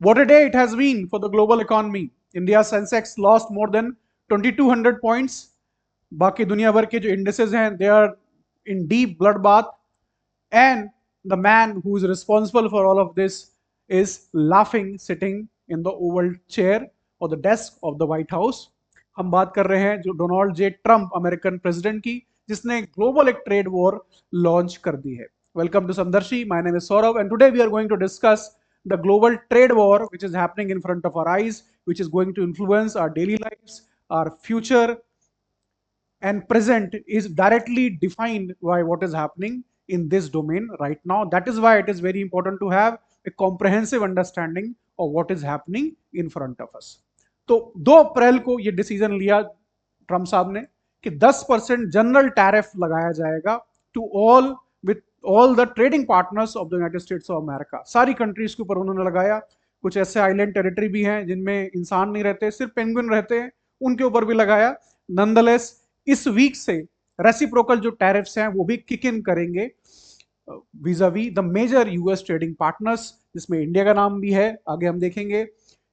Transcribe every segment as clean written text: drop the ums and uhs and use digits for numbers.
What a day it has been for the global economy. India Sensex lost more than 2200 points. बाकी दुनिया भर के जो indices हैं they are in deep bloodbath, and the man who is responsible for all of this is laughing sitting in the oval chair or the desk of the White House. हम बात कर रहे हैं जो Donald J Trump American president की, जिसने global एक trade war launch कर दी है. Welcome to Samdarshi. My name is Saurabh and today we are going to discuss the global trade war which is happening in front of our eyes, which is going to influence our daily lives, our future and present, is directly defined by what is happening in this domain right now. That is why it is very important to have a comprehensive understanding of what is happening in front of us. तो 2 अप्रैल को ये decision लिया Trump साहब ने कि 10% general tariff लगाया जाएगा to all with all the trading partners of the United States of America. सारी कंट्रीज के ऊपर उन्होंने लगाया. कुछ ऐसे आइलैंड टेरिटरी भी हैं जिनमें इंसान नहीं रहते, सिर्फ पेंगुइन रहते हैं, उनके ऊपर भी लगाया. नंदलेस इस वीक से रेसिप्रोकल जो टैरिफ्स हैं वो भी किक इन करेंगे vis-a-vis the major US trading partners, जिसमें इंडिया का नाम भी है, आगे हम देखेंगे.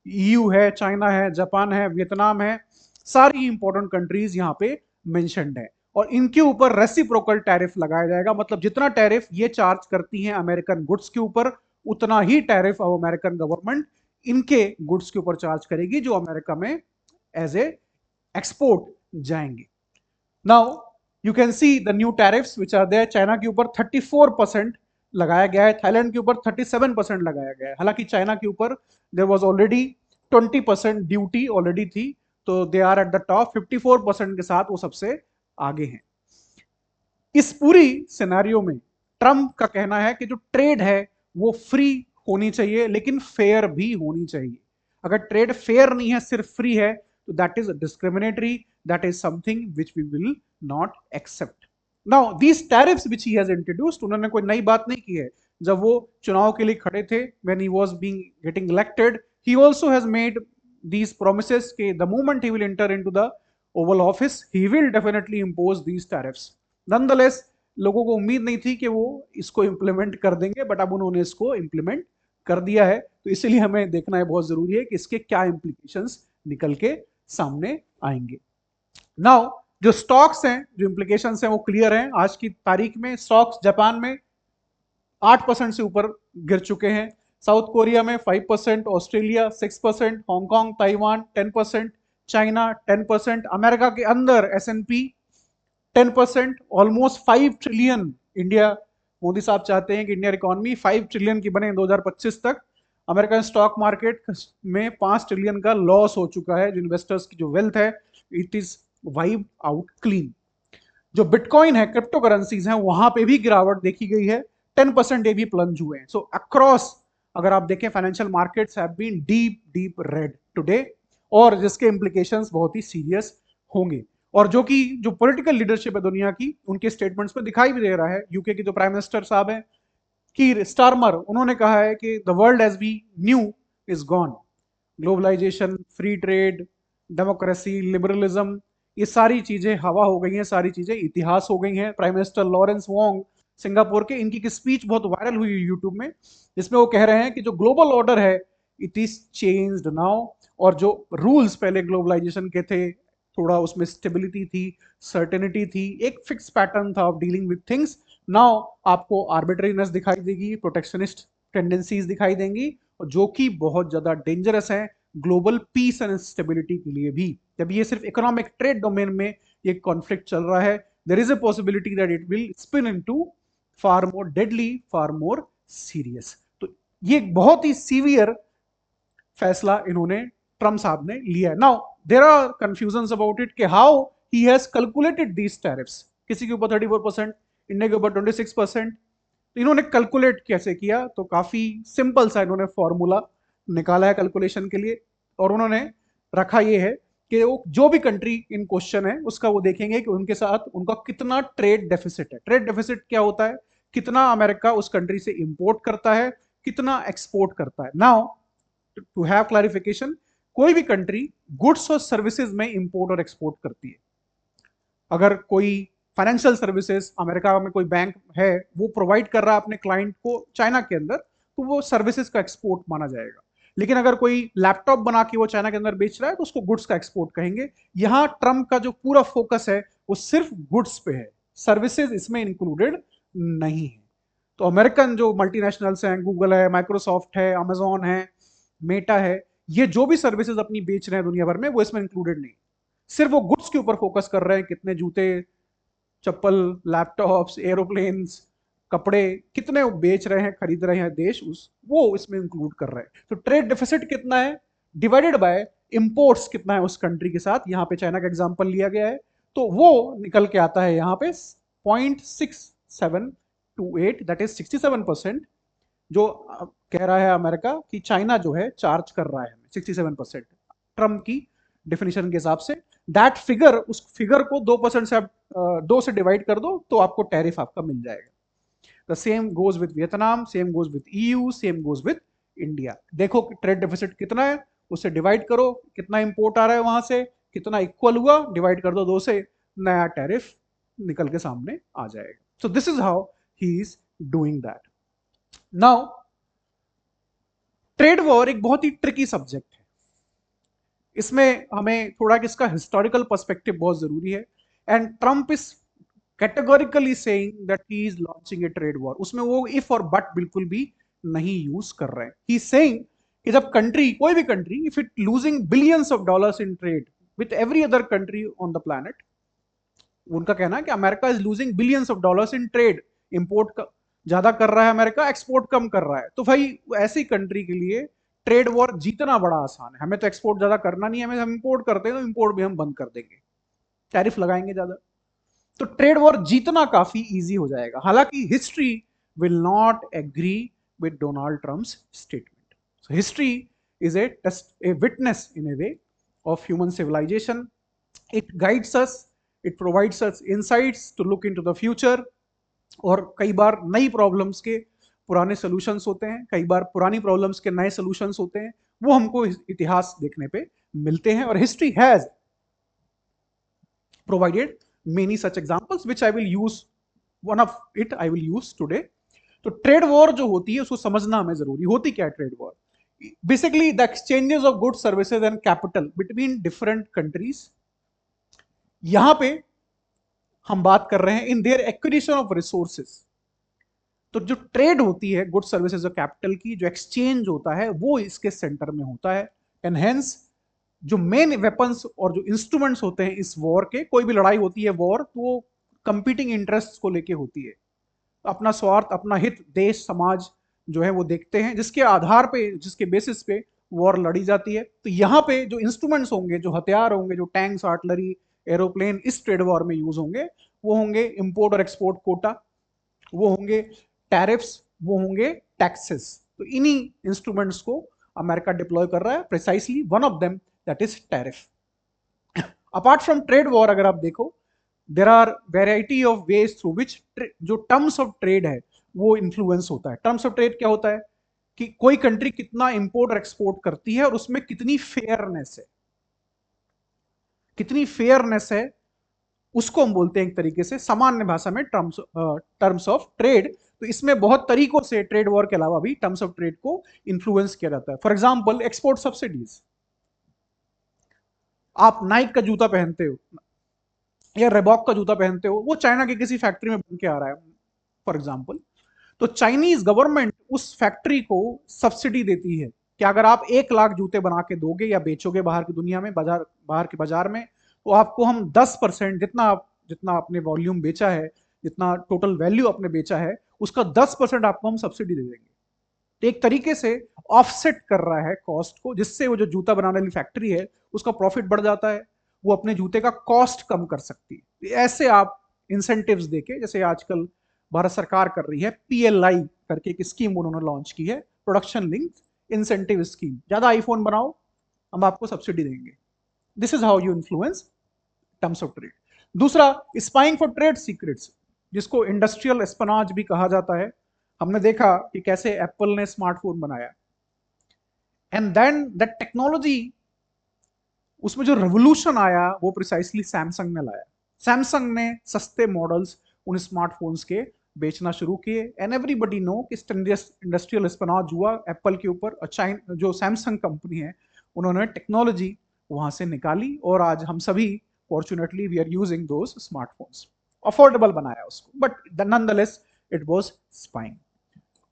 ईयू है, चाइना है, जापान है, वियतनाम है, सारी इंपॉर्टेंट कंट्रीज यहाँ पे मेंशन्ड है. और इनके ऊपर रेसिप्रोकल टैरिफ लगाया जाएगा. मतलब जितना टैरिफ ये चार्ज करती हैं अमेरिकन गुड्स के ऊपर, उतना ही टैरिफ अब अमेरिकन गवर्नमेंट इनके गुड्स के ऊपर चार्ज करेगी जो अमेरिका में एज ए एक्सपोर्ट जाएंगे. Now you can see the new tariffs which are there. China के ऊपर 34% लगाया गया है, थाईलैंड के ऊपर 37% लगाया गया है. हालांकि चाइना के ऊपर there was already 20% duty already थी, तो they are at the top. 54% के साथ वो सबसे आगे हैं. इस पूरी सिनेरियो में ट्रंप का कहना है कि जो ट्रेड है वो फ्री होनी चाहिए, लेकिन फेयर भी होनी चाहिए. अगर ट्रेड फेयर नहीं है, सिर्फ फ्री है, तो that is discriminatory, that is something which we will not accept. Now these tariffs which he has introduced, उन्होंने कोई नई बात नहीं की है. जब वो चुनाव के लिए खड़े थे, when he was being getting elected, he also has made these promises के the moment he will enter into the Oval Office, he will definitely impose these tariffs. Nonetheless, लोगों को उम्मीद नहीं थी कि वो इसको इम्प्लीमेंट कर देंगे, बट अब उन्होंने इसको इम्प्लीमेंट कर दिया है. तो इसीलिए हमें देखना है, बहुत जरूरी है कि इसके क्या इंप्लीकेशंस निकल के सामने आएंगे. नाउ जो स्टॉक्स हैं, जो इंप्लीकेशंस हैं वो क्लियर हैं. आज की तारीख में स्टॉक्स जापान में 8% से ऊपर गिर चुके हैं. साउथ कोरिया में 5%, Australia 6%, Hong Kong Taiwan 10%, China 10%, America के अंदर S&P 10%, almost 5 trillion. India, Modi साहब चाहते हैं कि इंडियन इकोनॉमी 5 ट्रिलियन की बने 2025 तक. अमेरिकन स्टॉक मार्केट में 5 ट्रिलियन का लॉस हो चुका है. जो इन्वेस्टर्स की जो वेल्थ है, it is wiped out clean. जो बिटकॉइन है, क्रिप्टो करेंसीज हैं, वहां पे भी गिरावट देखी गई है. 10% ये भी प्लंज हुए हैं. सो अक्रॉस अगर आप देखें, financial markets have been deep deep red today, और जिसके इंप्लीकेशंस बहुत ही सीरियस होंगे. और जो कि जो पॉलिटिकल लीडरशिप है दुनिया की, उनके स्टेटमेंट्स में दिखाई भी दे रहा है. यूके के जो प्राइम मिनिस्टर साहब हैं, कीर स्टारमर, उन्होंने कहा है कि the world as we knew is gone. Globalisation, free trade, democracy, liberalism, ये सारी चीजें हवा हो गई हैं, सारी चीजें इतिहास हो गई हैं. Prime minister Lawrence Wong Singapore के, इनकी की स्पीच बहुत वायरल हुई यूट्यूब में, जिसमें वो कह रहे हैं कि जो ग्लोबल ऑर्डर है, इट इज चेंज्ड नाउ. और जो रूल्स पहले ग्लोबलाइजेशन के थे, थोड़ा उसमें स्टेबिलिटी थी, सर्टेनिटी थी, एक फिक्स पैटर्न था of dealing with things. Now आपको आर्बिट्रीनेस दिखाई देगी, प्रोटेक्शनिस्ट टेंडेंसीज दिखाई देंगी, और जो कि बहुत ज्यादा डेंजरस है ग्लोबल पीस एंड स्टेबिलिटी के लिए भी. जब ये सिर्फ इकोनॉमिक ट्रेड डोमेन में ये कॉन्फ्लिक्ट चल रहा है, there is a possibility that it will spin into far more deadly, far more serious. तो ये बहुत ही सीवियर फैसला इन्होंने, ट्रम्प साहब ने लिया है. Now there are confusions about it कि how he has calculated these tariffs. किसी के ऊपर 34%, इंडिया के ऊपर 26%. तो इन्होंने कैलकुलेट कैसे किया? तो काफी सिंपल सा इन्होंने फॉर्मूला निकाला है कैलकुलेशन के लिए, और उन्होंने रखा ये है कि वो जो भी कंट्री इन क्वेश्चन है उसका वो देखेंगे कि उनके साथ उनका कितना ट्रेड डेफिसिट है. ट्रेड डेफिसिट क्या होता है? कितना अमेरिका उस कंट्री से इंपोर्ट करता है, कितना एक्सपोर्ट करता है. नाउ टू हैव क्लैरिफिकेशन, कोई भी कंट्री गुड्स और सर्विसेज में इंपोर्ट और एक्सपोर्ट करती है. अगर कोई फाइनेंशियल सर्विसेज अमेरिका में कोई बैंक है, वो प्रोवाइड कर रहा है अपने क्लाइंट को चाइना के अंदर, तो वो सर्विसेज का एक्सपोर्ट माना जाएगा. लेकिन अगर कोई लैपटॉप बना के वो चाइना के अंदर बेच रहा है तो उसको गुड्स का एक्सपोर्ट कहेंगे। यहाँ ट्रम्प का जो पूरा फोकस है वो सिर्फ गुड्स पे है, सर्विसेज इसमें इंक्लूडेड नहीं है। तो अमेरिकन जो मल्टीनेशनल्स हैं, गूगल है, माइक्रोसॉफ्ट है, अमेजोन है, मेटा है, ये जो भी सर्विसेज अपनी बेच रहे हैं दुनिया भर में वो इसमें इंक्लूडेड नहीं। सिर्फ वो गुड्स के ऊपर फोकस कर रहे हैं, कितने जूते, चप्पल, लैपटॉप्स, एरोप्लेन्स, कपड़े कितने वो बेच रहे हैं, खरीद रहे हैं देश, उस वो इसमें इंक्लूड कर रहे हैं। तो ट्रेड डेफिसिट कितना है डिवाइडेड बाय इंपोर्ट्स कितना है उस कंट्री के साथ, यहाँ पे चाइना का एग्जांपल लिया गया है, तो वो निकल के आता है यहाँ पे 0.6728, दैट इज 67%, जो कह रहा है अमेरिका कि चाइना जो है चार्ज कर रहा है 67% ट्रम्प की डेफिनेशन के हिसाब से। दैट फिगर, उस फिगर को 2% से आप 2 से डिवाइड कर दो तो आपको टैरिफ आपका मिल जाएगा। The same goes with Vietnam, same goes with EU, same goes with India. देखो ट्रेड डेफिसिट कितना है, उससे डिवाइड करो, कितना इंपोर्ट आ रहा है वहां से, कितना इक्वल हुआ, डिवाइड कर दो 2 से, नया टैरिफ निकल के सामने आ जाएगा। So this is how he is doing that. Now trade war एक बहुत ही ट्रिकी सब्जेक्ट है, इसमें हमें थोड़ा इसका हिस्टोरिकल पर्सपेक्टिव बहुत जरूरी है। And Trump is categorically saying that he is launching A trade war, उसमें वो इफ और बट बिल्कुल भी नहीं यूज कर रहे हैं। ही इज सेइंग कि जब कंट्री, कोई भी country, if it losing billions of dollars in trade with every other country on the planet, उनका कहना है कि America is losing billions of dollars in trade, import ज्यादा कर रहा है अमेरिका, एक्सपोर्ट कम कर रहा है, तो भाई ऐसी कंट्री के लिए ट्रेड वॉर जीतना बड़ा आसान है। हमें तो एक्सपोर्ट ज्यादा करना नहीं है, हमें हम इंपोर्ट करते हैं तो इंपोर्ट भी हम बंद कर देंगे, टैरिफ लगाएंगे ज्यादा, तो ट्रेड वॉर जीतना काफी इजी हो जाएगा। हालांकि history will not agree with Donald Trump's statement. So history is a test, a witness in a way of human civilisation. It guides us, it provides us insights to look into the future. और कई बार नई problems के पुराने solutions होते हैं, कई बार पुरानी problems के नए सॉल्यूशंस होते हैं, वो हमको इतिहास देखने पे मिलते हैं। और history has provided many such examples which I will use, one of it I will use today. तो ट्रेड वॉर जो होती है उसको समझना हमें जरूरी। होती क्या है trade war? Basically the exchanges of goods, services and capital between different countries. यहां पे हम बात कर रहे हैं in their acquisition of resources. तो जो ट्रेड होती है गुड्स, सर्विसेज और कैपिटल की, जो एक्सचेंज होता है वो इसके सेंटर में होता है। एंड हेंस जो मेन वेपन्स और जो इंस्ट्रूमेंट्स होते हैं इस वॉर के, कोई भी लड़ाई होती है वॉर, तो वो कंपीटिंग इंटरेस्ट को लेके होती है। अपना स्वार्थ, अपना हित, देश, समाज जो है वो देखते हैं, जिसके आधार पे, जिसके बेसिस पे वॉर लड़ी जाती है। तो यहाँ पे जो इंस्ट्रूमेंट्स होंगे, जो हथियार होंगे, जो टैंक्स, आर्टिलरी, एरोप्लेन इस ट्रेड वॉर में यूज होंगे, वो होंगे इंपोर्ट और एक्सपोर्ट कोटा, वो होंगे टैरिफ्स, वो होंगे टैक्सेस। तो इन्हीं इंस्ट्रूमेंट्स को अमेरिका डिप्लॉय कर रहा है, precisely one of them that is tariff. Apart from trade war अगर आप देखो, there are variety of ways through which जो टर्म्स ऑफ ट्रेड है वो इन्फ्लुएंस होता है। टर्म्स ऑफ ट्रेड क्या होता है कि कोई कंट्री कितना इंपोर्ट और एक्सपोर्ट करती है और उसमें कितनी फेयरनेस है, कितनी फेयरनेस है, उसको हम बोलते हैं एक तरीके से सामान्य भाषा में टर्म्स ऑफ ट्रेड। तो इसमें बहुत तरीकों से ट्रेड वॉर के अलावा भी टर्म्स ऑफ ट्रेड को इन्फ्लुएंस किया जाता है। For example export subsidies. आप नाइक का जूता पहनते हो या रेबॉक का जूता पहनते हो, वो चाइना की किसी फैक्ट्री में बन के आ रहा है फॉर एग्जांपल, तो चाइनीज गवर्नमेंट उस फैक्ट्री को सब्सिडी देती है कि अगर आप 1 लाख जूते बना के दोगे या बेचोगे बाहर की दुनिया में, बाहर के बाजार में, तो आपको हम 10%, जितना आपने वॉल्यूम बेचा है, जितना टोटल वैल्यू आपने बेचा है, उसका 10% आपको हम सब्सिडी दे देंगे। तो एक तरीके से ऑफसेट कर रहा है कॉस्ट को, जिससे वो जो जूता बनाने वाली फैक्ट्री है उसका प्रॉफिट बढ़ जाता है, वो अपने जूते का कॉस्ट कम कर सकती है। ऐसे आप इंसेंटिव्स देके, जैसे आजकल भारत सरकार कर रही है, PLI करके एक स्कीम उन्होंने लॉन्च की है, प्रोडक्शन लिंक्ड इंसेंटिव स्कीम। ज्यादा आईफोन बनाओ, हम आपको सब्सिडी देंगे। This is how you influence terms of trade. दूसरा, स्पाइंग फॉर ट्रेड सीक्रेट्स, जिसको इंडस्ट्रियल एस्पनाज भी कहा जाता है। हमने देखा कि कैसे एप्पल ने स्मार्टफोन बनाया, एंड देन दैट टेक्नोलॉजी, उसमें जो रेवोल्यूशन आया वो प्रिसाइसली सैमसंग ने लाया। सैमसंग ने सस्ते मॉडल्स उन स्मार्टफोन्स के बेचना शुरू किए। एंड एवरीबडी नो कि इंडस्ट्रियल स्पिनऑफ हुआ एप्पल के ऊपर, और चाइना जो सैमसंग कंपनी है उन्होंने टेक्नोलॉजी वहां से निकाली, और आज हम सभी fortunately we are using those smartphones. Affordable बनाया उसको, but nonetheless it was spying.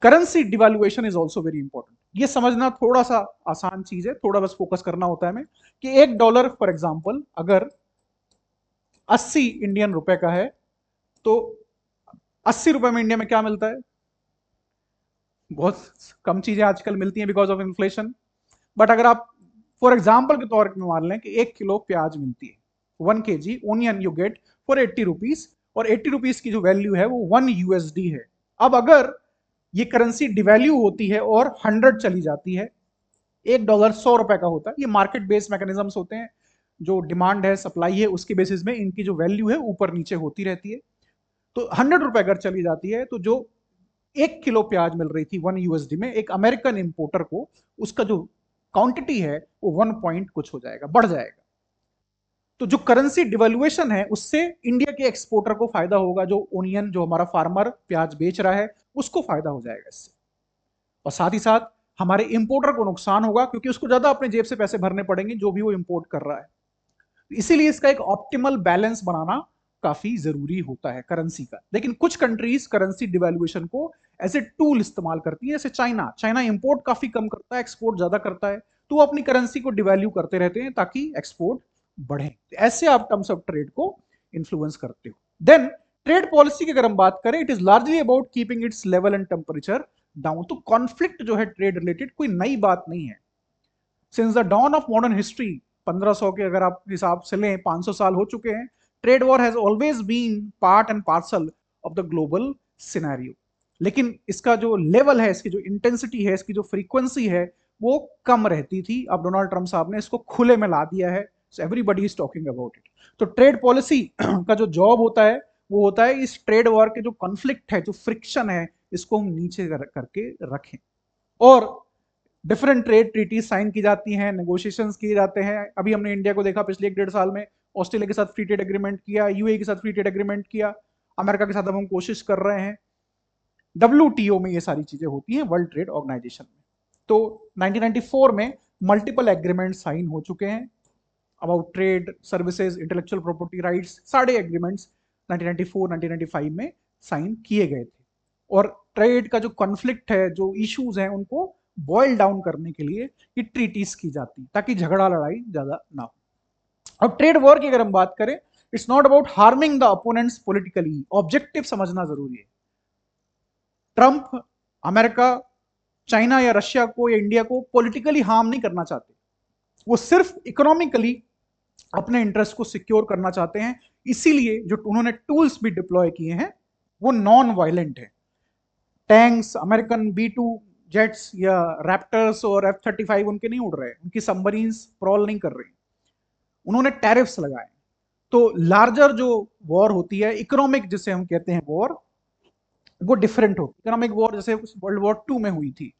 Currency devaluation is also very important. ये समझना थोड़ा सा आसान चीज है, थोड़ा बस फोकस करना होता है हमें कि $1 फॉर एग्जांपल अगर 80 इंडियन रुपए का है, तो 80 रुपए में इंडिया में क्या मिलता है? बहुत कम चीजें आजकल मिलती हैं बिकॉज ऑफ इन्फ्लेशन। बट अगर आप फॉर एग्जाम्पल के तौर पर मान लें कि 1 किलो प्याज मिलती है, 1 kg onion you get for 80 rupees, और 80 रुपीज की जो वैल्यू है वो 1 USD है। अब अगर ये करेंसी डिवैल्यू होती है और 100 चली जाती है, $1 100 का होता है। ये मार्केट बेस्ड मैकेनिज्म्स होते हैं, जो डिमांड है सप्लाई है उसके बेसिस में इनकी जो वैल्यू है ऊपर नीचे होती रहती है। तो 100 रुपए अगर चली जाती है, तो जो 1 किलो प्याज मिल रही थी 1 USD में, एक अमेरिकन इंपोर्टर को उसका जो क्वांटिटी है वो 1 पॉइंट कुछ हो जाएगा, बढ़ जाएगा। तो जो करेंसी डिवैल्यूएशन है उससे इंडिया के एक्सपोर्टर को फायदा होगा, जो ओनियन जो हमारा फार्मर प्याज बेच रहा है उसको फायदा हो जाएगा इससे, और साथ ही साथ हमारे इंपोर्टर को नुकसान होगा क्योंकि उसको ज्यादा अपने जेब से पैसे भरने पड़ेंगे जो भी वो इंपोर्ट कर रहा है। इसीलिए इसका एक ऑप्टिमल बैलेंस बनाना काफी जरूरी होता है करेंसी का। लेकिन कुछ कंट्रीज करेंसी डिवैल्यूएशन को एज ए टूल इस्तेमाल करती है, जैसे चाइना। चाइना इंपोर्ट काफी कम करता है, एक्सपोर्ट ज्यादा करता है, तो वो अपनी करेंसी को डिवैल्यू करते रहते हैं ताकि एक्सपोर्ट बढ़े। ऐसे आप टर्म्स ऑफ ट्रेड को इन्फ्लुएंस करते हो। देन ट्रेड पॉलिसी की अगर हम बात करें, it is largely about keeping its level and temperature down. तो कॉन्फ्लिक्ट जो है ट्रेड रिलेटेड कोई नई बात नहीं है। Since the dawn of modern history, 1500 के अगर आप हिसाब से लें 500 साल हो चुके हैं, trade war has always been part and parcel of the global scenario. लेकिन इसका जो लेवल है, इसकी जो इंटेंसिटी है, इसकी जो फ्रीक्वेंसी है वो कम रहती थी। अब डोनाल्ड ट्रंप साहब ने इसको खुले में ला दिया है, so everybody is talking about it. तो ट्रेड पॉलिसी का जो जॉब होता है वो होता है इस ट्रेड वॉर के जो कॉन्फ्लिक्ट है, जो फ्रिक्शन है, इसको हम नीचे करके रखें। और डिफरेंट ट्रेड ट्रीटी साइन की जाती हैं, नेगोशिएशंस किए जाते हैं। अभी हमने इंडिया को देखा पिछले 1-1.5 साल में, ऑस्ट्रेलिया के साथ फ्री ट्रेड एग्रीमेंट किया, यूएई के साथ फ्री ट्रेड एग्रीमेंट किया, अमेरिका के साथ अब हम कोशिश कर रहे हैं। WTO में ये सारी चीजें होती हैं, वर्ल्ड ट्रेड ऑर्गेनाइजेशन में। तो 1994 में मल्टीपल एग्रीमेंट साइन हो चुके हैं about trade, services, intellectual property rights. सारे एग्रीमेंट्स 1994-1995 में साइन किए गए थे। और ट्रेड का जो कॉन्फ्लिक्ट है, जो इश्यूज हैं, उनको बॉयल डाउन करने के लिए ये ट्रीटीज की जाती ताकि झगड़ा लड़ाई ज्यादा ना हो। अब ट्रेड वॉर की अगर हम बात करें, it's not about harming the opponents politically. Objective समझना जरूरी है। ट्रंप अमेरिका, चाइना या रशिया को या इंडिया को पॉलिटिकली हार्म नहीं करना चाहते, वो सिर्फ इकोनॉमिकली अपने इंटरेस्ट को सिक्योर करना चाहते हैं। इसीलिए जो उन्होंने टूल्स भी डिप्लॉय किए हैं वो नॉन वायलेंट है। टैंक्स, अमेरिकन B-2 जेट्स या रैप्टर्स और F-35 उनके नहीं उड़ रहे, उनकी सबमरीन्स प्रॉल नहीं कर रही, उन्होंने टैरिफ्स लगाए। तो लार्जर जो वॉर होती है, इकोनॉमिक जिसे हम कहते हैं वॉर, वो डिफरेंट होती है। इकोनॉमिक वॉर जैसे वर्ल्ड वॉर 2 में हुई थी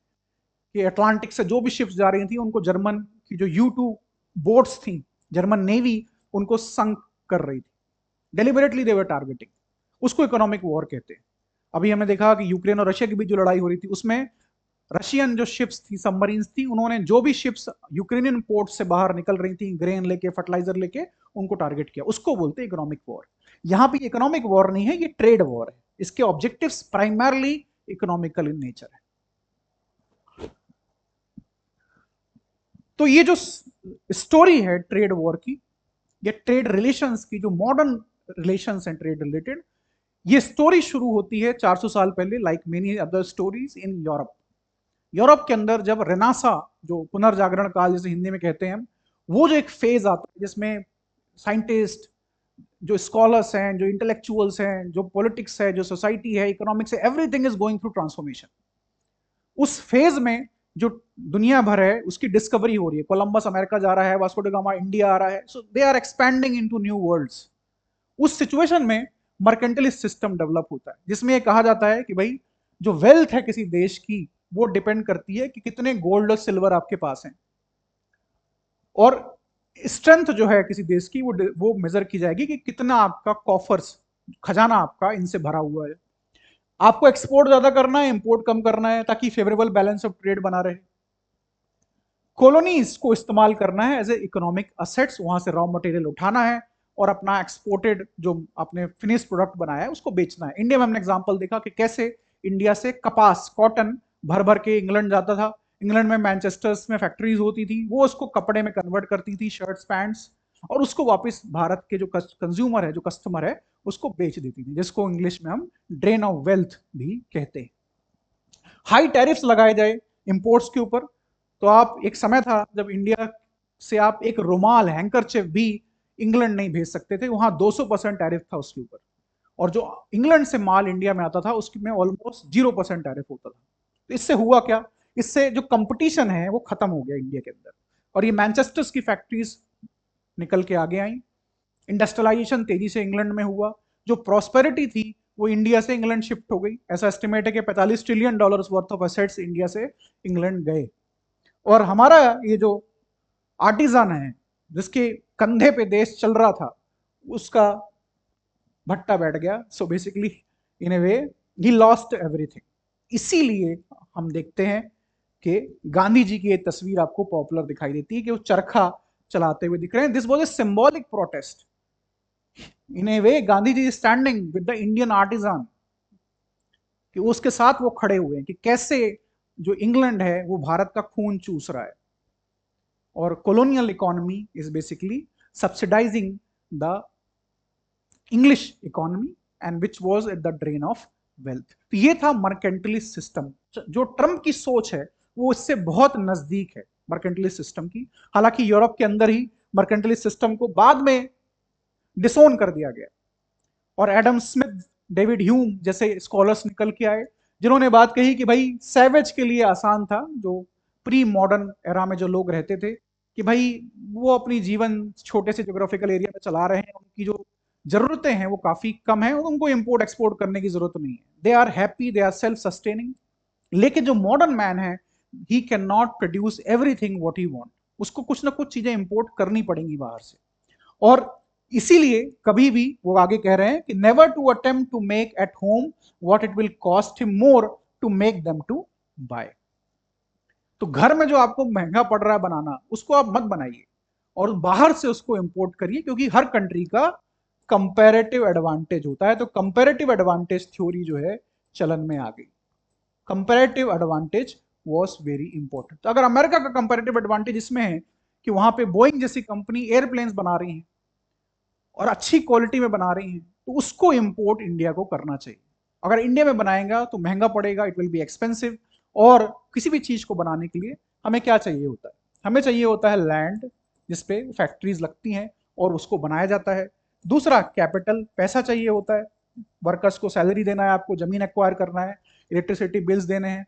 कि अटलांटिक से जो भी शिप्स जा रही थी उनको जर्मन की जो U-2 बोट्स थी, जर्मन नेवी उनको संक कर रही थी, डेलिबरेटली दे वर टारगेटिंग। उसको इकोनॉमिक वॉर कहते हैं। अभी हमने देखा कि यूक्रेन और रशिया के बीच जो लड़ाई हो रही थी उसमें रशियन जो शिप्स थी, सबमरीन्स थी, उन्होंने जो भी शिप्स यूक्रेनियन पोर्ट से बाहर निकल रही थी ग्रेन लेके, फर्टिलाइजर लेके, उनको टारगेट किया। उसको बोलते हैं इकोनॉमिक वॉर। यहां पे इकोनॉमिक वॉर नहीं है, ये ट्रेड वॉर है। इसके objectives primarily economical in nature है। तो ये जो स्टोरी है ट्रेड वॉर की या ट्रेड रिलेशंस की, जो मॉडर्न रिलेशंस हैं ट्रेड रिलेटेड, ये स्टोरी शुरू होती है 400 साल पहले, like many other stories in Europe. Europe के अंदर जब रेनासा, जो पुनर्जागरण काल जैसे हिंदी में कहते हैं हम, वो जो एक फेज आता है जिसमें साइंटिस्ट, जो स्कॉलर्स हैं, जो इंटेलेक्चुअल्स हैं, जो पॉलिटिक्स है, जो सोसाइटी है, इकोनॉमिक्स है, everything is going through transformation. उस फेज में जो दुनिया भर है उसकी डिस्कवरी हो रही है। कोलंबस अमेरिका जा रहा है, वास्को डी गामा इंडिया आ रहा है, so they are expanding into new worlds. उस सिचुएशन में मर्केंटलिस्ट सिस्टम डेवलप होता है जिसमें यह कहा जाता है कि भाई जो वेल्थ है किसी देश की वो डिपेंड करती है कि कितने गोल्ड और सिल्वर आपके पास हैं, और स्ट्रेंथ जो है किसी देश की वो मेजर की जाएगी कि कितना आपका कॉफर्स, खजाना आपका इनसे भरा हुआ है। आपको एक्सपोर्ट ज्यादा करना है, इंपोर्ट कम करना है, ताकि फेवरेबल बैलेंस ऑफ ट्रेड बना रहे। कॉलोनीज को इस्तेमाल करना है एज ए इकोनॉमिक असेट्स, वहां से रॉ मटेरियल उठाना है और अपना एक्सपोर्टेड जो आपने फिनिश प्रोडक्ट बनाया है उसको बेचना है। इंडिया में हमने एग्जांपल देखा कि कैसे इंडिया से कपास, कॉटन भर भर के इंग्लैंड जाता था। इंग्लैंड में मैनचेस्टर्स में फैक्ट्रीज होती थी, वो उसको कपड़े में कन्वर्ट करती थी, शर्ट्स पैंट्स, और उसको वापस भारत के जो कंज्यूमर है, जो कस्टमर है, उसको बेच देती थी, जिसको इंग्लिश में हम ड्रेन ऑफ वेल्थ भी कहते हैं। हाई टैरिफ्स लगाए जाए इंपोर्ट्स के ऊपर। तो आप, एक समय था जब इंडिया से आप एक रुमाल, हैंकरचिप भी इंग्लैंड नहीं भेज सकते थे, वहां 200% टैरिफ था उसके ऊपर। और जो इंग्लैंड से माल इंडिया में आता था उसमें ऑलमोस्ट 0% टैरिफ होता था। तो इससे हुआ क्या, इससे जो कंपटीशन है वो खत्म हो गया इंडिया के अंदर, और ये मैनचेस्टर्स की फैक्ट्रीज निकल के आगे आई। इंडस्ट्रियलाइजेशन तेजी से इंग्लैंड में हुआ। जो प्रॉस्पेरिटी थी वो इंडिया से इंग्लैंड शिफ्ट हो गई। ऐसा एस्टिमेट है कि $45 trillion worth of assets India से इंग्लैंड गए। और हमारा ये जो आर्टिजन है, जिसके कंधे पे देश चल रहा था, उसका भट्टा बैठ गया। So basically in a way he lost everything. इसीलिए हम देखते हैं कि गांधी जी की ये तस्वीर आपको पॉपुलर दिखाई देती है कि वो चरखा चलाते हुए दिख रहे हैं। This was a symbolic protest in a way. Gandhi ji standing with the Indian artisan, कि उसके साथ वो खड़े हुए हैं कि कैसे जो इंग्लैंड है वो भारत का खून चूस रहा है। और colonial economy is basically subsidising the English economy and which was at the drain of wealth. तो ये था मर्केंटलिस्ट सिस्टम। जो ट्रम्प की सोच है वो इससे बहुत नजदीक है मर्केंटलिस्ट सिस्टम की। हालांकि यूरोप के अंदर ही मर्केंटलिस्ट सिस्टम को बाद में डिसोन कर दिया गया, और एडम स्मिथ, डेविड ह्यूम जैसे स्कॉलर्स निकल के आए, जिन्होंने बात कही कि भाई सैवेज के लिए आसान था, जो प्री मॉडर्न एरा में जो लोग रहते थे, कि भाई वो अपनी जीवन छोटे से जोग्राफिकल एरिया में चला रहे हैं, उनकी जो जरूरतें हैं वो काफी कम है, उनको इंपोर्ट एक्सपोर्ट करने की जरूरत नहीं है, they are happy, they are self sustaining. लेकिन जो मॉडर्न मैन है, he can not produce everything what he want, उसको कुछ ना कुछ चीजें इंपोर्ट करनी पड़ेंगी बाहर से। और इसीलिए कभी भी वो आगे कह रहे हैं कि never to attempt to make at home what it will cost him more to make them to buy. तो घर में जो आपको महंगा पड़ रहा है बनाना, उसको आप मत बनाइए और बाहर से उसको इंपोर्ट करिए, क्योंकि हर कंट्री का कंपैरेटिव एडवांटेज होता है। तो कंपैरेटिव एडवांटेज थ्योरी जो है चलन में आ गई। Comparative advantage was very important. तो अगर अमेरिका का कंपैरेटिव एडवांटेज इसमें है कि वहां पे बोइंग जैसी कंपनी एयरप्लेन्स बना रही है और अच्छी क्वालिटी में बना रही हैं, तो उसको इंपोर्ट इंडिया को करना चाहिए। अगर इंडिया में बनाएगा तो महंगा पड़ेगा, इट विल बी एक्सपेंसिव। और किसी भी चीज को बनाने के लिए हमें क्या चाहिए होता है, हमें चाहिए होता है लैंड जिसपे फैक्ट्रीज लगती हैं और उसको बनाया जाता है। दूसरा कैपिटल, पैसा चाहिए होता है, वर्कर्स को सैलरी देना है, आपको जमीन एक्वायर करना है, इलेक्ट्रिसिटी बिल्स देने हैं,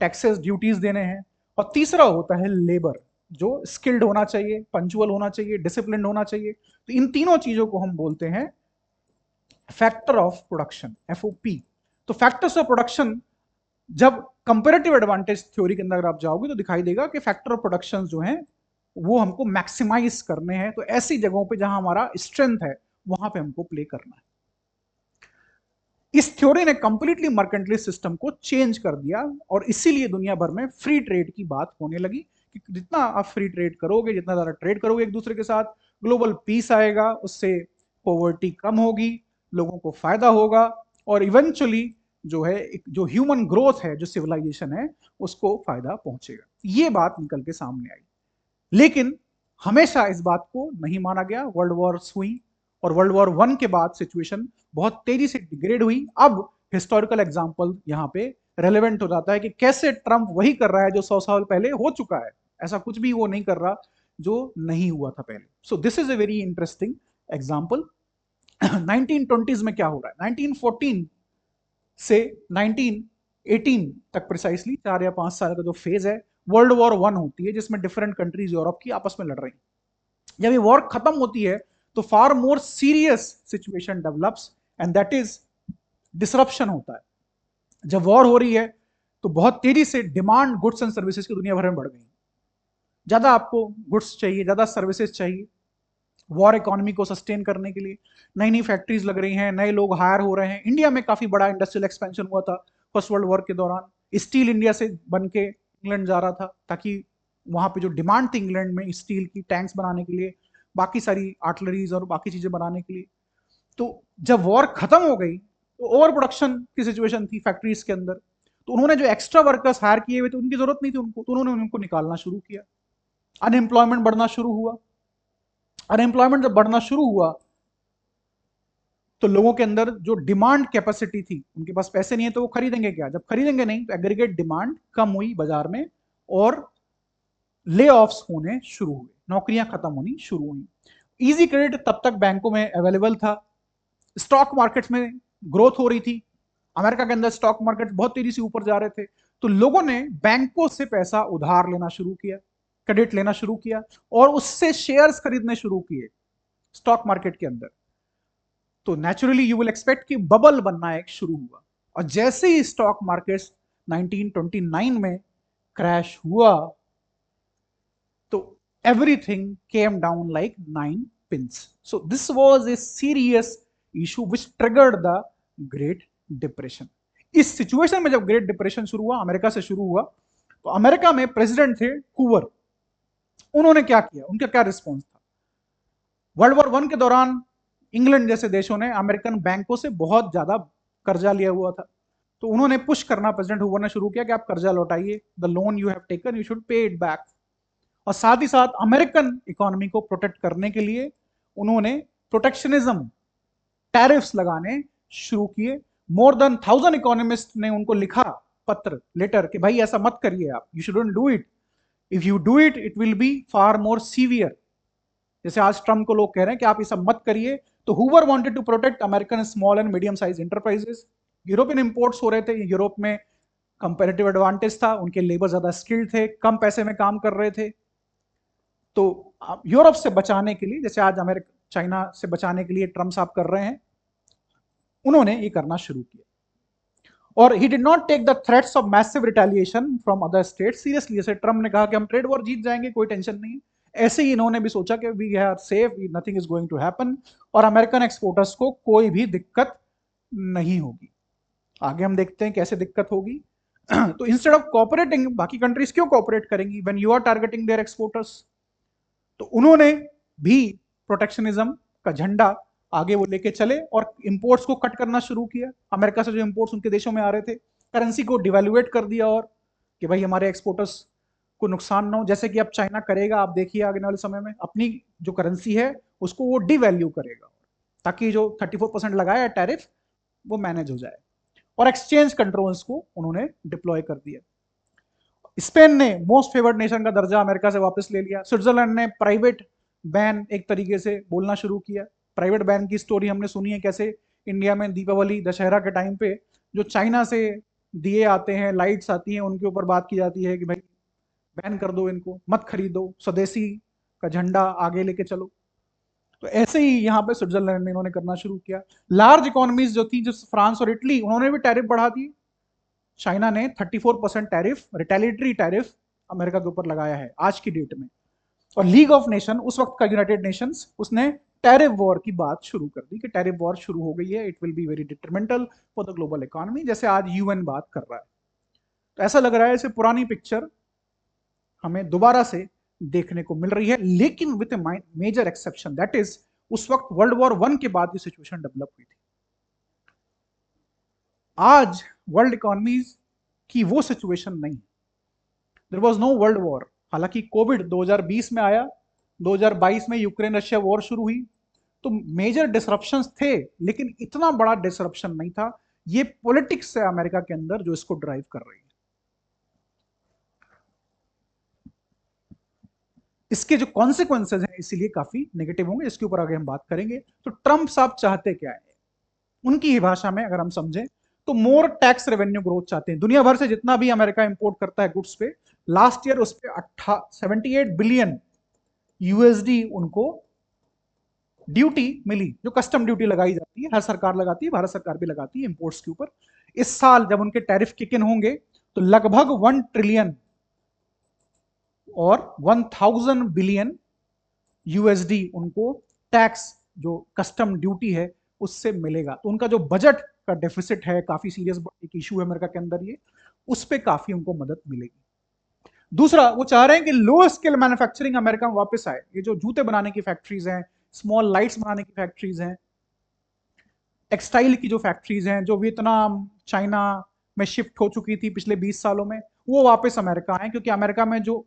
टैक्सेस ड्यूटीज देने हैं। और तीसरा होता है लेबर, जो स्किल्ड होना चाहिए, पंचुअल होना चाहिए, डिसिप्लिन होना चाहिए। तो इन तीनों चीजों को हम बोलते हैं फैक्टर ऑफ प्रोडक्शन, एफओपी। तो फैक्टर्स ऑफ प्रोडक्शन, जब कंपैरेटिव एडवांटेज थ्योरी के अंदर आप जाओगे तो दिखाई देगा कि फैक्टर ऑफ प्रोडक्शन जो हैं वो हमको मैक्सिमाइज करने हैं। तो ऐसी जगहों पे जहां हमारा स्ट्रेंथ है वहां पे हमको प्ले करना है। इस थ्योरी ने कंप्लीटली मर्केंटलिस्ट सिस्टम को चेंज कर दिया, और इसीलिए दुनिया भर में फ्री ट्रेड की बात होने लगी कि जितना आप फ्री ट्रेड करोगे, जितना ज्यादा ट्रेड करोगे एक दूसरे के साथ, ग्लोबल पीस आएगा, उससे पॉवर्टी कम होगी, लोगों को फायदा होगा, और इवेंचुअली जो है जो ह्यूमन ग्रोथ है, जो सिविलाइजेशन है, उसको फायदा पहुंचेगा। ये बात निकल के सामने आई। लेकिन हमेशा इस बात को नहीं माना गया। वर्ल्ड वॉर्स हुई, और वर्ल्ड वॉर वन के बाद सिचुएशन बहुत तेजी से डिग्रेड हुई। अब हिस्टोरिकल एग्जांपल यहाँ पे रेलेवेंट हो जाता है कि कैसे ट्रंप वही कर रहा है जो 100 साल पहले हो चुका है। ऐसा कुछ भी वो नहीं कर रहा जो नहीं हुआ था पहले। So this is a very interesting example. 1920s में क्या हो रहा है, 1914 से 1918 तक प्रिसाइसली 4 या 5 साल का जो फेज है, वर्ल्ड वॉर वन होती है, जिसमें डिफरेंट कंट्रीज यूरोप की आपस में लड़ रही हैं। जब ये वॉर खत्म होती है तो far more serious situation develops, and that is disruption होता है। जब वॉर हो रही है तो बहुत तेजी से डिमांड गुड्स एंड सर्विसेज की दुनिया भर में बढ़ गई। ज्यादा आपको गुड्स चाहिए, ज्यादा सर्विसेज चाहिए, वॉर इकोनॉमी को सस्टेन करने के लिए नई नई फैक्ट्रीज लग रही हैं, नए लोग हायर हो रहे हैं। इंडिया में काफी बड़ा इंडस्ट्रियल एक्सपेंशन हुआ था फर्स्ट वर्ल्ड वॉर के दौरान। स्टील इंडिया से बन के इंग्लैंड जा रहा था, ताकि वहां पे जो डिमांड थी इंग्लैंड में स्टील की टैंक्स बनाने के लिए, बाकी सारी आर्टिलरीज और बाकी चीजें बनाने के लिए। तो जब वॉर खत्म हो गई तो ओवर प्रोडक्शन की सिचुएशन थी फैक्ट्रीज के अंदर, तो उन्होंने जो एक्स्ट्रा वर्कर्स हायर किए हुए थे उनकी जरूरत नहीं थी उनको, तो उन्होंने उनको निकालना शुरू किया। अनएम्प्लॉयमेंट बढ़ना शुरू हुआ। अनएम्प्लॉयमेंट जब बढ़ना शुरू हुआ तो लोगों के अंदर जो डिमांड कैपेसिटी थी, उनके पास पैसे नहीं है तो वो खरीदेंगे क्या? जब खरीदेंगे नहीं तो एग्रीगेट डिमांड कम हुई बाजार में और ले ऑफ्स होने शुरू हुए, नौकरियां खत्म होनी शुरू हुई। इजी क्रेडिट तब तक बैंकों में अवेलेबल था, स्टॉक मार्केट्स में ग्रोथ हो रही थी, अमेरिका के अंदर स्टॉक मार्केट बहुत तेजी से ऊपर जा रहे थे, तो लोगों ने बैंकों से पैसा उधार लेना शुरू किया, क्रेडिट लेना शुरू किया और उससे शेयर्स खरीदने शुरू किए स्टॉक मार्केट के अंदर। तो नेचुरली यू विल एक्सपेक्ट कि बबल बनना एक शुरू हुआ, और जैसे ही स्टॉक मार्केट 1929 में क्रैश हुआ तो everything came down like 9 pins. So this was a serious issue which triggered the great depression. इस सिचुएशन में जब ग्रेट डिप्रेशन शुरू हुआ, अमेरिका से शुरू हुआ, तो अमेरिका में प्रेसिडेंट थे हूवर। उन्होंने क्या किया, उनका क्या रिस्पॉन्स था? वर्ल्ड वॉर 1 के दौरान इंग्लैंड जैसे देशों ने अमेरिकन बैंकों से बहुत ज्यादा कर्जा लिया हुआ था, तो उन्होंने पुश करना प्रेसिडेंट हूवर ने शुरू किया कि आप कर्जा लौटाइए, the loan you have taken you should pay it back. और साथ ही साथ अमेरिकन इकोनॉमी को प्रोटेक्ट करने के लिए उन्होंने प्रोटेक्शनिज्म, टैरिफ्स लगाने शुरू किए। मोर देन 1000 इकोनॉमिस्ट ने उनको लिखा पत्र, लेटर, कि भाई ऐसा मत करिए आप, you shouldn't do it, if you do it it will be far more severe. जैसे आज ट्रम्प को लोग कह रहे हैं कि आप ये सब मत करिए, तो Hoover wanted to protect American small and medium size enterprises. European imports हो रहे थे, यूरोप में कंपेरेटिव एडवांटेज था, उनके लेबर ज्यादा स्किल्ड थे, कम पैसे में काम कर रहे थे। तो यूरोप से बचाने के लिए, जैसे आज अमेरिका चाइना से बचाने के लिए ट्रम्प साहब कर रहे हैं, उन्होंने ये करना शुरू किया। और he did not take the threats of massive retaliation from other state seriously. जैसे ट्रम्प ने कहा कि हम ट्रेड वॉर जीत जाएंगे, कोई टेंशन नहीं, ऐसे ही इन्होंने भी सोचा कि we are safe, nothing is going to happen, और अमेरिकन एक्सपोर्टर्स को कोई भी दिक्कत नहीं होगी। आगे हम देखते हैं कैसे दिक्कत होगी। तो इंस्टेड ऑफ कोऑपरेटिंग, बाकी कंट्रीज क्यों कोऑपरेट करेंगी when you are targeting their exporters? तो उन्होंने भी प्रोटेक्शनिज्म का झंडा आगे वो लेके चले और इंपोर्ट्स को कट करना शुरू किया। अमेरिका से जो इंपोर्ट्स उनके देशों में आ रहे थे, करेंसी को डिवैल्यूएट कर दिया, और कि भाई हमारे एक्सपोर्टर्स को नुकसान ना हो। जैसे कि अब चाइना करेगा, आप देखिए आगे वाले समय में अपनी जो करेंसी है उसको वो डिवैल्यू करेगा, ताकि जो 34% लगाया है टैरिफ वो मैनेज हो जाए। और एक्सचेंज कंट्रोल्स को उन्होंने डिप्लॉय कर दिया। स्पेन ने मोस्ट फेवर्ड नेशन का दर्जा अमेरिका से वापस ले लिया। स्विट्जरलैंड ने प्राइवेट बैन एक तरीके से बोलना शुरू किया। प्राइवेट बैन की स्टोरी हमने सुनी है, कैसे इंडिया में दीपावली दशहरा के टाइम पे जो चाइना से दिए आते हैं, लाइट्स आती हैं, उनके ऊपर बात की जाती है कि भाई बैन कर दो, इनको मत खरीदो, स्वदेशी का झंडा आगे लेके चलो। तो ऐसे ही यहाँ पे स्विट्जरलैंड में इन्होंने करना शुरू किया। लार्ज इकोनॉमीज जो थी, जो फ्रांस और इटली, उन्होंने भी टैरिफ बढ़ा दिए। चाइना ने 34% टैरिफ, रिटेलिटरी टैरिफ अमेरिका के ऊपर लगाया है आज की डेट में। और लीग ऑफ नेशन, उस वक्त का यूनाइटेड नेशंस, उसने टैरिफ वॉर की बात शुरू कर दी कि टैरिफ वॉर शुरू हो गई है, it will be very detrimental for the global economy, जैसे आज यूएन बात कर रहा है। तो ऐसा लग रहा है जैसे पुरानी पिक्चर हमें दोबारा से देखने को मिल रही है, लेकिन with a major exception, that is उस वक्त वर्ल्ड वॉर 1 के बाद ये सिचुएशन डेवलप हुई थी। आज वर्ल्ड इकोनॉमीज की वो सिचुएशन नहीं, there was no world war. हालांकि कोविड 2020 में आया, 2022 में यूक्रेन रशिया वॉर शुरू हुई, तो मेजर डिसरप्शंस थे, लेकिन इतना बड़ा डिसरप्शन नहीं था। ये पॉलिटिक्स है अमेरिका के अंदर जो इसको ड्राइव कर रही है। इसके जो कॉन्सिक्वेंसेज हैं इसीलिए काफी नेगेटिव होंगे, इसके ऊपर आगे हम बात करेंगे। तो ट्रंप साहब चाहते क्या है, उनकी ही भाषा में अगर हम समझें तो मोर टैक्स रेवेन्यू ग्रोथ चाहते हैं। दुनिया भर से जितना भी अमेरिका इंपोर्ट करता है गुड्स पे, लास्ट ईयर उस पे 78 बिलियन यूएसडी उनको ड्यूटी मिली, जो कस्टम ड्यूटी लगाई जाती है, हर सरकार लगाती है, भारत सरकार भी लगाती है इंपोर्ट्स के ऊपर। इस साल जब उनके टैरिफ किक इन होंगे तो लगभग 1 ट्रिलियन और 1000 बिलियन यूएसडी उनको टैक्स जो कस्टम ड्यूटी है उससे मिलेगा। तो उनका जो बजट का डेफिसिट है, काफी सीरियस एक इशू है अमेरिका के अंदर ये, उस पर काफी उनको मदद मिलेगी। दूसरा, वो चाह रहे हैं कि लो स्किल मैन्युफैक्चरिंग अमेरिका में वापस आए। ये जो जूते बनाने की फैक्ट्रीज हैं, स्मॉल लाइट्स बनाने की फैक्ट्रीज हैं, टेक्सटाइल की जो फैक्ट्रीज हैं जो वियतनाम चाइना में शिफ्ट हो चुकी थी पिछले 20 सालों में, वो वापस अमेरिका आए। क्योंकि अमेरिका में जो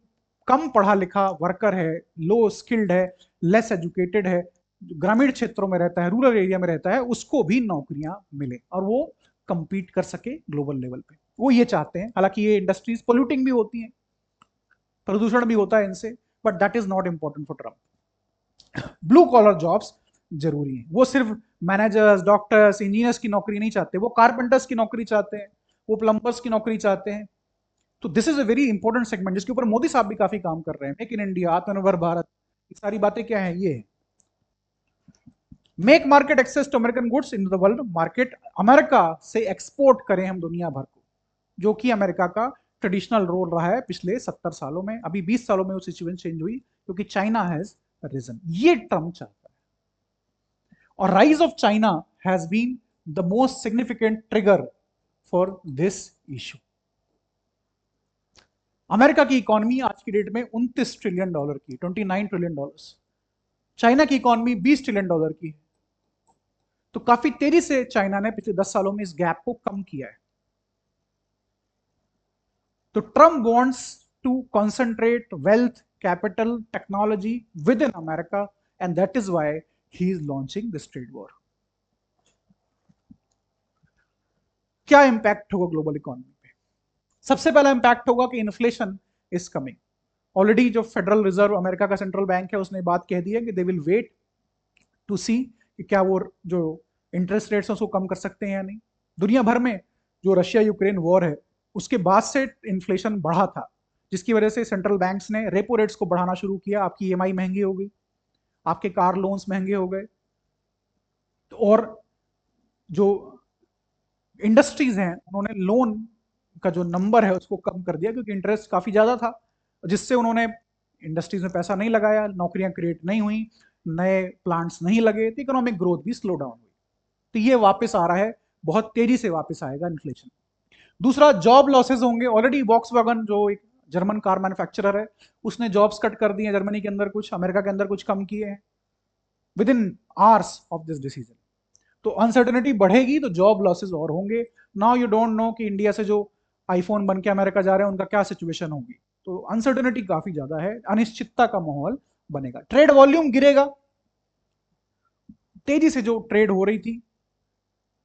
कम पढ़ा लिखा वर्कर है, लो स्किल्ड है, लेस एजुकेटेड है, जो ग्रामीण क्षेत्रों में रहता है, रूरल एरिया में रहता है, उसको भी नौकरियां मिले और वो कंपीट कर सके ग्लोबल लेवल पे। वो ये चाहते हैं। हालांकि ये इंडस्ट्रीज पोल्यूटिंग भी होती हैं, प्रदूषण भी होता है इनसे, but that is not important for Trump. Blue collar jobs जरूरी है। वो सिर्फ मैनेजर्स, डॉक्टर्स, इंजीनियर्स की नौकरी नहीं चाहते, वो कारपेंटर्स की नौकरी चाहते हैं, वो प्लम्बर्स की नौकरी चाहते हैं। तो this is a very important segment जिसके ऊपर मोदी साहब भी काफी काम कर रहे हैं। मेक इन इंडिया, आत्मनिर्भर भारत, ये सारी बातें क्या है? ये make market access to American goods in the world market, America से एक्सपोर्ट करें हम दुनिया भर को, जो कि अमेरिका का ट्रेडिशनल रोल रहा है पिछले 70 सालों में। अभी 20 सालों में वो सिचुएशन चेंज हुई क्योंकि चाइना हैज रिजन। ये ट्रम्प चाहता है। और rise of China has been the most significant trigger for this issue. America की इकोनॉमी आज की डेट में $29 ट्रिलियन की, $29 ट्रिलियन। चाइना की इकोनॉमी $20 ट्रिलियन की। तो काफी तेजी से चाइना ने पिछले 10 सालों में इस गैप को कम किया है। तो Trump wants to concentrate wealth, capital, technology within America, and that is why he is launching this trade war. क्या इंपैक्ट होगा ग्लोबल इकोनॉमी पे? सबसे पहला इंपैक्ट होगा कि इन्फ्लेशन इज कमिंग। ऑलरेडी जो फेडरल रिजर्व अमेरिका का सेंट्रल बैंक है उसने बात कह दी है कि दे विल वेट टू सी कि क्या वो जो इंटरेस्ट रेट्स हैं उसको कम कर सकते हैं या नहीं। दुनिया भर में जो रशिया यूक्रेन वॉर है उसके बाद से इन्फ्लेशन बढ़ा था, जिसकी वजह से सेंट्रल बैंक्स ने रेपो रेट्स को बढ़ाना शुरू किया। आपकी ईएमआई महंगी हो गई, आपके कार लोन्स महंगे हो गए। और जो इंडस्ट्रीज हैं उन्होंने लोन का जो नंबर है उसको कम कर दिया क्योंकि इंटरेस्ट काफी ज्यादा था, जिससे उन्होंने इंडस्ट्रीज में पैसा नहीं लगाया, नौकरियां क्रिएट नहीं हुई, नए प्लांट्स नहीं लगे, तो इकोनॉमिक ग्रोथ भी स्लो डाउन हुई। तो ये वापस आ रहा है, बहुत तेजी से वापस आएगा इन्फ्लेशन। दूसरा, जॉब लॉसेज होंगे। ऑलरेडी वॉक्सवैगन जो एक जर्मन कार मैन्युफैक्चरर है उसने जॉब्स कट कर दिए हैं जर्मनी के अंदर, कुछ अमेरिका के अंदर कुछ कम किए हैं with in hours of this decision. तो अनसर्टेनिटी बढ़ेगी तो जॉब लॉसेज और होंगे। नाउ यू डोंट नो कि इंडिया से जो आईफोन बन के अमेरिका जा रहे हैं उनका क्या सिचुएशन होगी। तो अनसर्टेनिटी काफी ज्यादा है, अनिश्चितता का माहौल बनेगा। ट्रेड वॉल्यूम गिरेगा। तेजी से जो ट्रेड हो रही थी,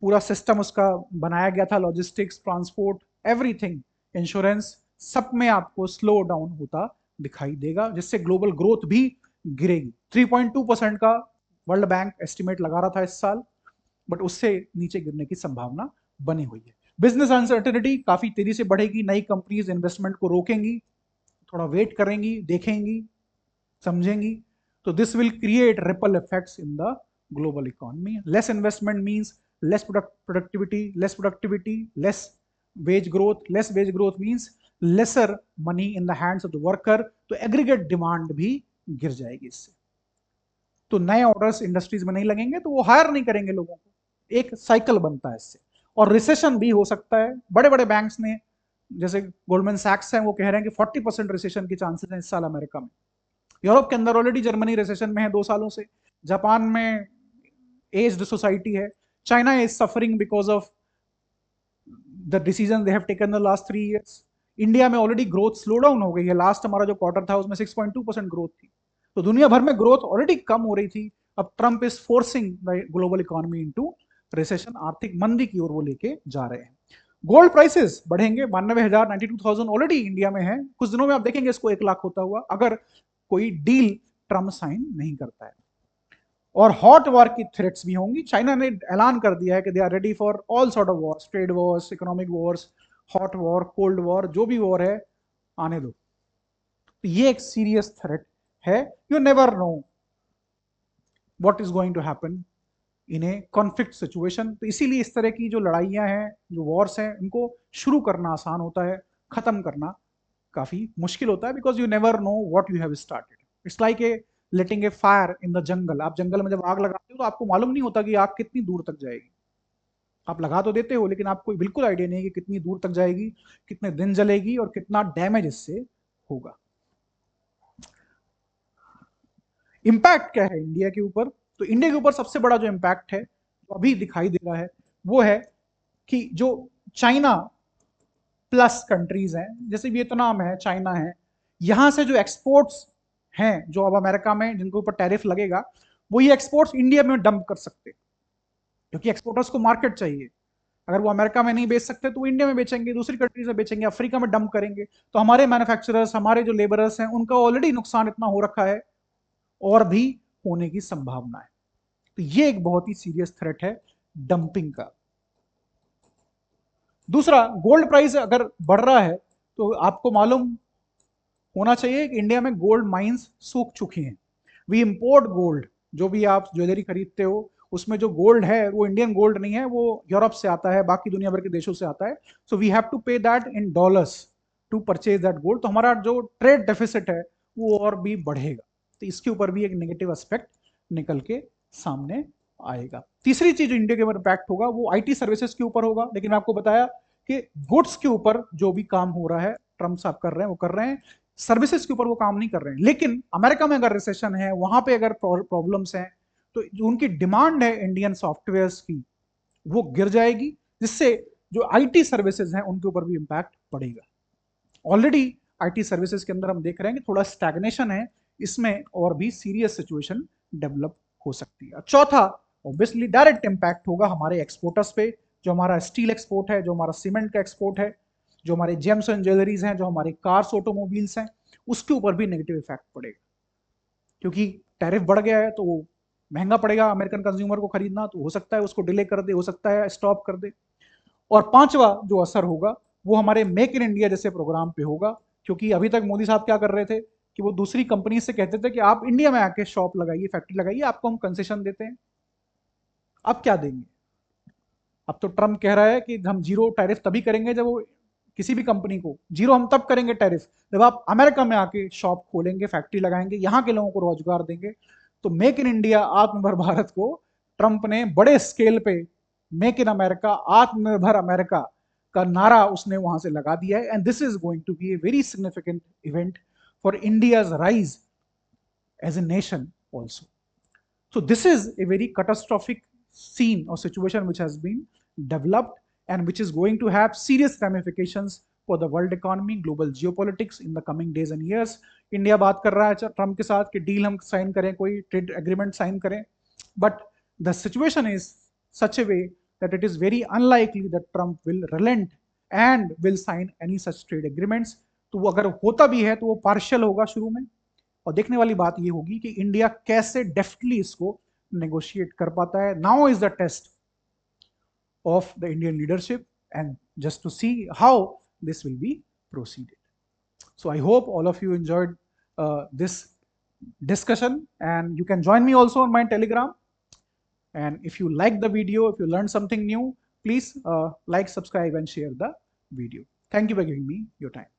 पूरा सिस्टम उसका बनाया गया था, लॉजिस्टिक्स, ट्रांसपोर्ट, एवरीथिंग, इंश्योरेंस, सब में आपको स्लो डाउन होता दिखाई देगा, जिससे ग्लोबल ग्रोथ भी गिरेगी। 3.2% का वर्ल्ड बैंक एस्टिमेट लगा रहा था इस साल, बट उससे नीचे गिरने की संभावना बनी हुई है। बिजनेस अनसर्टेनिटी काफी तेजी से बढ़ेगी। नई कंपनीज इन्वेस्टमेंट को रोकेंगी, थोड़ा वेट करेंगी, देखेंगी, समझेंगी। तो this will create ripple effects in the global economy. Less investment means less productivity, less wage growth. Less wage growth means lesser money in the hands of the worker. तो aggregate demand भी गिर जाएगी इससे। तो नए orders industries में नहीं लगेंगे तो वो हायर नहीं करेंगे लोगों को। एक साइकिल बनता है इससे। और रिसेशन भी हो सकता है। बड़े बड़े बैंक्स ने, जैसे गोल्डमैन सैक्स हैं, वो कह रहे हैं कि 40% रिसेशन के चांसेस हैं इस साल अमेरिका में। यूरोप के अंदर ऑलरेडी जर्मनी रिसेशन में है 2 सालों से। जापान में एज्ड सोसाइटी है। China is suffering because of the decision they have taken the last 3 years। India में ऑलरेडी ग्रोथ स्लो डाउन हो गई है। लास्ट हमारा जो क्वार्टर था उसमें 6.2% ग्रोथ थी। तो दुनिया भर में ग्रोथ ऑलरेडी कम हो रही थी। अब Trump is forcing the global economy into recession, आर्थिक मंदी की ओर वो लेके जा रहे हैं। गोल्ड प्राइसेस बढ़ेंगे। 92,000, 92,000 ऑलरेडी इंडिया में है। कुछ दिनों में आप देखेंगे इसको 1 लाख होता हुआ, अगर कोई डील ट्रंप साइन नहीं करता है। और हॉट वॉर की थ्रेट्स भी होंगी। चाइना ने ऐलान कर दिया है कि they are ready for all sort of wars, trade wars, economic wars, hot war, cold war, जो भी वॉर है आने दो। तो ये एक सीरियस थ्रेट है। You never know what is going to happen in a conflict situation. तो इसीलिए इस तरह की जो लड़ाइयां हैं, जो वॉर्स हैं, उनको शुरू करना आसान होता है, खत्म करना काफी मुश्किल होता है, because you never know what you have started. It's like a letting A fire in the jungle. आप जंगल में जब आग लगाते हो तो आपको मालूम नहीं होता कि आग कितनी दूर तक जाएगी। आप लगा तो देते हो लेकिन आपको बिल्कुल आइडिया नहीं है कि कितनी दूर तक जाएगी, कितने दिन जलेगी और कितना डैमेज इससे होगा। इम्पैक्ट क्या है इंडिया के ऊपर? तो इंडिया के ऊपर सबसे बड़ा जो इम्पैक्ट है जो अभी दिखाई दे रहा है वो है कि जो चाइना प्लस कंट्रीज हैं, जैसे वियतनाम है, चाइना है, यहां से जो एक्सपोर्ट्स हैं जो अब अमेरिका में जिनके ऊपर टैरिफ लगेगा, वो ये एक्सपोर्ट्स इंडिया में डंप कर सकते हैं, क्योंकि एक्सपोर्टर्स को मार्केट चाहिए। अगर वो अमेरिका में नहीं बेच सकते तो वो इंडिया में बेचेंगे, दूसरी कंट्रीज में बेचेंगे, अफ्रीका में डंप करेंगे। तो हमारे मैन्युफैक्चरर्स, हमारे जो लेबरर्स हैं, उनका ऑलरेडी नुकसान इतना हो रखा है और भी होने की संभावना है। तो ये एक बहुत ही सीरियस थ्रेट है डंपिंग का। दूसरा, गोल्ड प्राइस अगर बढ़ रहा है तो आपको मालूम होना चाहिए कि इंडिया में गोल्ड माइंस सूख चुकी हैं। वी इंपोर्ट गोल्ड, जो भी आप ज्वेलरी खरीदते हो उसमें जो गोल्ड है वो इंडियन गोल्ड नहीं है, वो यूरोप से आता है, बाकी दुनिया भर के देशों से आता है। So we have to pay that in dollars to purchase that gold. तो हमारा जो ट्रेड डेफिसिट है वो और भी बढ़ेगा। तो इसके ऊपर भी एक नेगेटिव एस्पेक्ट निकल के सामने आएगा। तीसरी चीज जो इंडिया के ऊपर इम्पैक्ट होगा वो आईटी सर्विसेज के ऊपर होगा। लेकिन मैं आपको बताया कि गुड्स के ऊपर जो भी काम हो रहा है ट्रम्प साहब कर रहे हैं वो कर रहे हैं, सर्विसेज के ऊपर वो काम नहीं कर रहे हैं। लेकिन अमेरिका में अगर रिसेशन है, वहां पे अगर प्रॉब्लम्स हैं, तो जो उनकी डिमांड है इंडियन सॉफ्टवेयर्स की वो गिर जाएगी, जिससे जो आईटी सर्विसेज हैं उनके ऊपर भी इंपैक्ट पड़ेगा। ऑलरेडी आईटी सर्विसेज के अंदर हम देख रहे हैं कि थोड़ा स्टैग्नेशन है, इसमें और भी सीरियस सिचुएशन डेवलप हो सकती है। चौथा, ऑब्वियसली डायरेक्ट इंपैक्ट होगा हमारे एक्सपोर्टर्स पे। जो हमारा स्टील एक्सपोर्ट है, जो हमारा सीमेंट का एक्सपोर्ट है, जो हमारे जेम्स एंड ज्वेलरीज हैं, जो हमारे कार्स ऑटोमोबाइल्स हैं, उसके ऊपर भी नेगेटिव इफेक्ट पड़ेगा। क्योंकि टैरिफ बढ़ गया है तो वो महंगा पड़ेगा अमेरिकन कंज्यूमर को खरीदना, तो हो सकता है उसको डिले कर दे, हो सकता है स्टॉप कर दे। और पांचवा जो असर होगा वो हमारे मेक इन इंडिया जैसे प्रोग्राम पे होगा। क्योंकि अभी तक मोदी साहब क्या कर रहे थे कि वो दूसरी कंपनी से कहते थे कि आप इंडिया में आके शॉप लगाइए, फैक्ट्री लगाइए, आपको हम कंसेशन देते हैं। अब क्या देंगे? अब तो ट्रम्प कह रहा है कि हम जीरो टैरिफ तभी करेंगे जब वो किसी भी कंपनी को जीरो हम तब करेंगे टैरिफ जब आप अमेरिका में आके शॉप खोलेंगे, फैक्ट्री लगाएंगे, यहाँ के लोगों को रोजगार देंगे। तो मेक इन इंडिया, आत्मनिर्भर भारत को ट्रंप ने बड़े स्केल पे मेक इन अमेरिका, आत्मनिर्भर अमेरिका का नारा उसने वहां से लगा दिया है। And this is going to be a very significant event for India's rise as a nation also. So this is a very catastrophic scene or situation which has been developed and which is going to have serious ramifications for the world economy, global geopolitics in the coming days and years. India बात कर रहा है Trump के साथ कि deal हम sign करें, कोई ट्रेड एग्रीमेंट साइन करें, but the situation is such a way that it is very unlikely that Trump will relent and will sign any such trade agreements. तो वो अगर होता भी है तो वो पार्शियल होगा शुरू में। और देखने वाली बात ये होगी कि इंडिया कैसे डेफ्टली इसको नेगोशिएट कर पाता है। Now is the test of the Indian leadership and just to see how this will be proceeded. So I hope all of you enjoyed this discussion, and you can join me also on my Telegram. And if you like the video, if you learned something new, please like, subscribe, and share the video. Thank you for giving me your time.